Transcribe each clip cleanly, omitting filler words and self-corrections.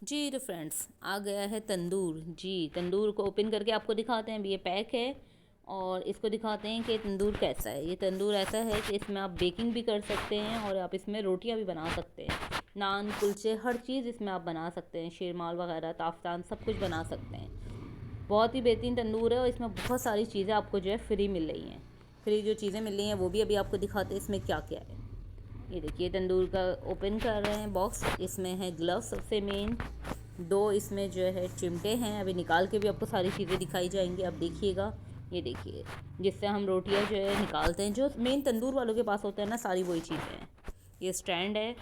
जी तो फ्रेंड्स आ गया है तंदूर। जी तंदूर को ओपन करके आपको दिखाते हैं। अभी ये पैक है और इसको दिखाते हैं कि तंदूर कैसा है। ये तंदूर ऐसा है कि इसमें आप बेकिंग भी कर सकते हैं और आप इसमें रोटियां भी बना सकते हैं। नान कुलचे हर चीज़ इसमें आप बना सकते हैं। शेरमाल वगैरह ताफतान सब कुछ बना सकते हैं। बहुत ही बेहतरीन तंदूर है और इसमें बहुत सारी चीज़ें आपको जो है फ्री मिल रही हैं। फ्री जो चीज़ें मिल रही हैं वो भी अभी आपको दिखाते हैं इसमें क्या क्या है। ये देखिए तंदूर का ओपन कर रहे हैं बॉक्स। इसमें है ग्लव्स सबसे मेन, दो इसमें जो है चिमटे हैं। अभी निकाल के भी आपको सारी चीज़ें दिखाई जाएंगी, आप देखिएगा। ये देखिए जिससे हम रोटियां जो है निकालते हैं, जो मेन तंदूर वालों के पास होता है ना, सारी वही चीज़ें हैं। ये स्टैंड है।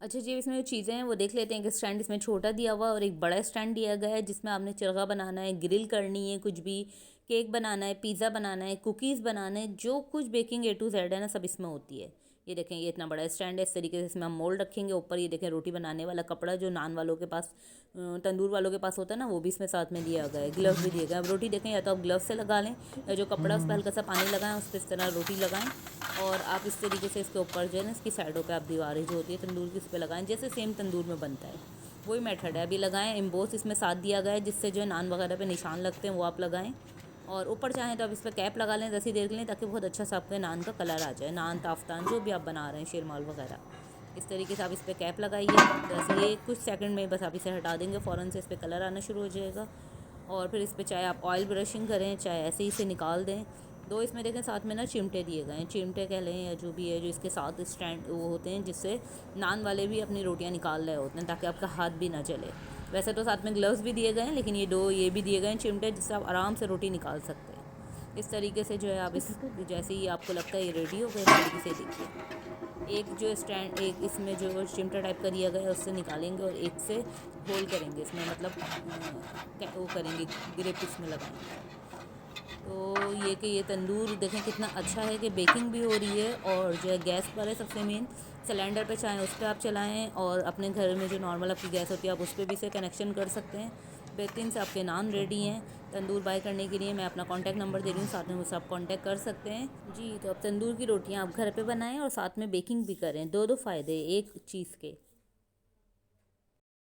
अच्छा जी, इसमें जो चीज़ें हैं वो देख लेते हैं कि स्टैंड इसमें छोटा दिया हुआ है और एक बड़ा स्टैंड दिया गया है जिसमें आपने चरखा बनाना है, ग्रिल करनी है, कुछ भी केक बनाना है, पिज़्ज़ा बनाना है, कुकीज़ बनाना है, जो कुछ बेकिंग ए टू जेड है ना, सब इसमें होती है। ये देखें, ये इतना बड़ा स्टैंड है। इस तरीके से इसमें हम मोल्ड रखेंगे। ऊपर ये देखें रोटी बनाने वाला कपड़ा, जो नान वालों के पास तंदूर वालों के पास होता है ना, वो भी इसमें साथ में दिया गया है। ग्लव्स भी दिए गए। अब रोटी देखें, या तो आप ग्लव्स से लगा लें या जो कपड़ा उस पर हल्का सा पानी लगाएं, उस पर इस तरह रोटी लगाएं और आप इस तरीके से इसके ऊपर जो है ना, इसकी साइडों पे आप दीवारें जो होती है तंदूर की, उस पर लगाएं, जैसे सेम तंदूर में बनता है वही मेथड है। अभी लगाएं। एम्बोस इसमें साथ दिया गया है जिससे जो है नान वगैरह पे निशान लगते हैं वो आप लगाएं। और ऊपर चाहें तो आप इस पर कैप लगा लें 10 ही देर के लिए, ताकि बहुत अच्छा सा आपके नान का कलर आ जाए। नान ताफ्तान जो भी आप बना रहे हैं, शेरमाल वगैरह, इस तरीके से आप इस पर कैप लगाइए। बस ये कुछ सेकंड में बस आप इसे हटा देंगे, फ़ौरन से इस पर कलर आना शुरू हो जाएगा। और फिर इस पर चाहे आप ऑयल ब्रशिंग करें, चाहे ऐसे ही इसे निकाल दें। दो इसमें देखें साथ में ना चिमटे दिए गए हैं, चिमटे कह लें या जो भी है, जो इसके साथ स्टैंड वो होते हैं जिससे नान वाले भी अपनी रोटियां निकाल रहे होते हैं, ताकि आपका हाथ भी ना जले। वैसे तो साथ में ग्लव्स भी दिए गए हैं, लेकिन ये भी दिए गए हैं चिमटे, जिससे आप आराम से रोटी निकाल सकते हैं। इस तरीके से जो है आप इस, जैसे ही आपको लगता है ये रेडी हो गया, इस तरीके से देखिए। एक जो स्टैंड, एक इसमें जो चिमटा टाइप का दिया गया है उससे निकालेंगे और एक से होल करेंगे इसमें, मतलब वो करेंगे, ग्रिप इसमें लगाएंगे। तो ये कि ये तंदूर देखें कितना अच्छा है कि बेकिंग भी हो रही है और जो है गैस पर है। सबसे मेन सिलेंडर पे चाहें उस पर आप चलाएं, और अपने घर में जो नॉर्मल आपकी गैस होती है आप उस पर भी इसे कनेक्शन कर सकते हैं। बेहतरीन से आपके नान रेडी हैं। तंदूर बाय करने के लिए मैं अपना कॉन्टैक्ट नंबर दे रही हूँ, साथ में मुझसे आप कॉन्टैक्ट कर सकते हैं। जी तो अब तंदूर की रोटियाँ आप घर पे बनाएं और साथ में बेकिंग भी करें। दो फ़ायदे एक चीज़ के।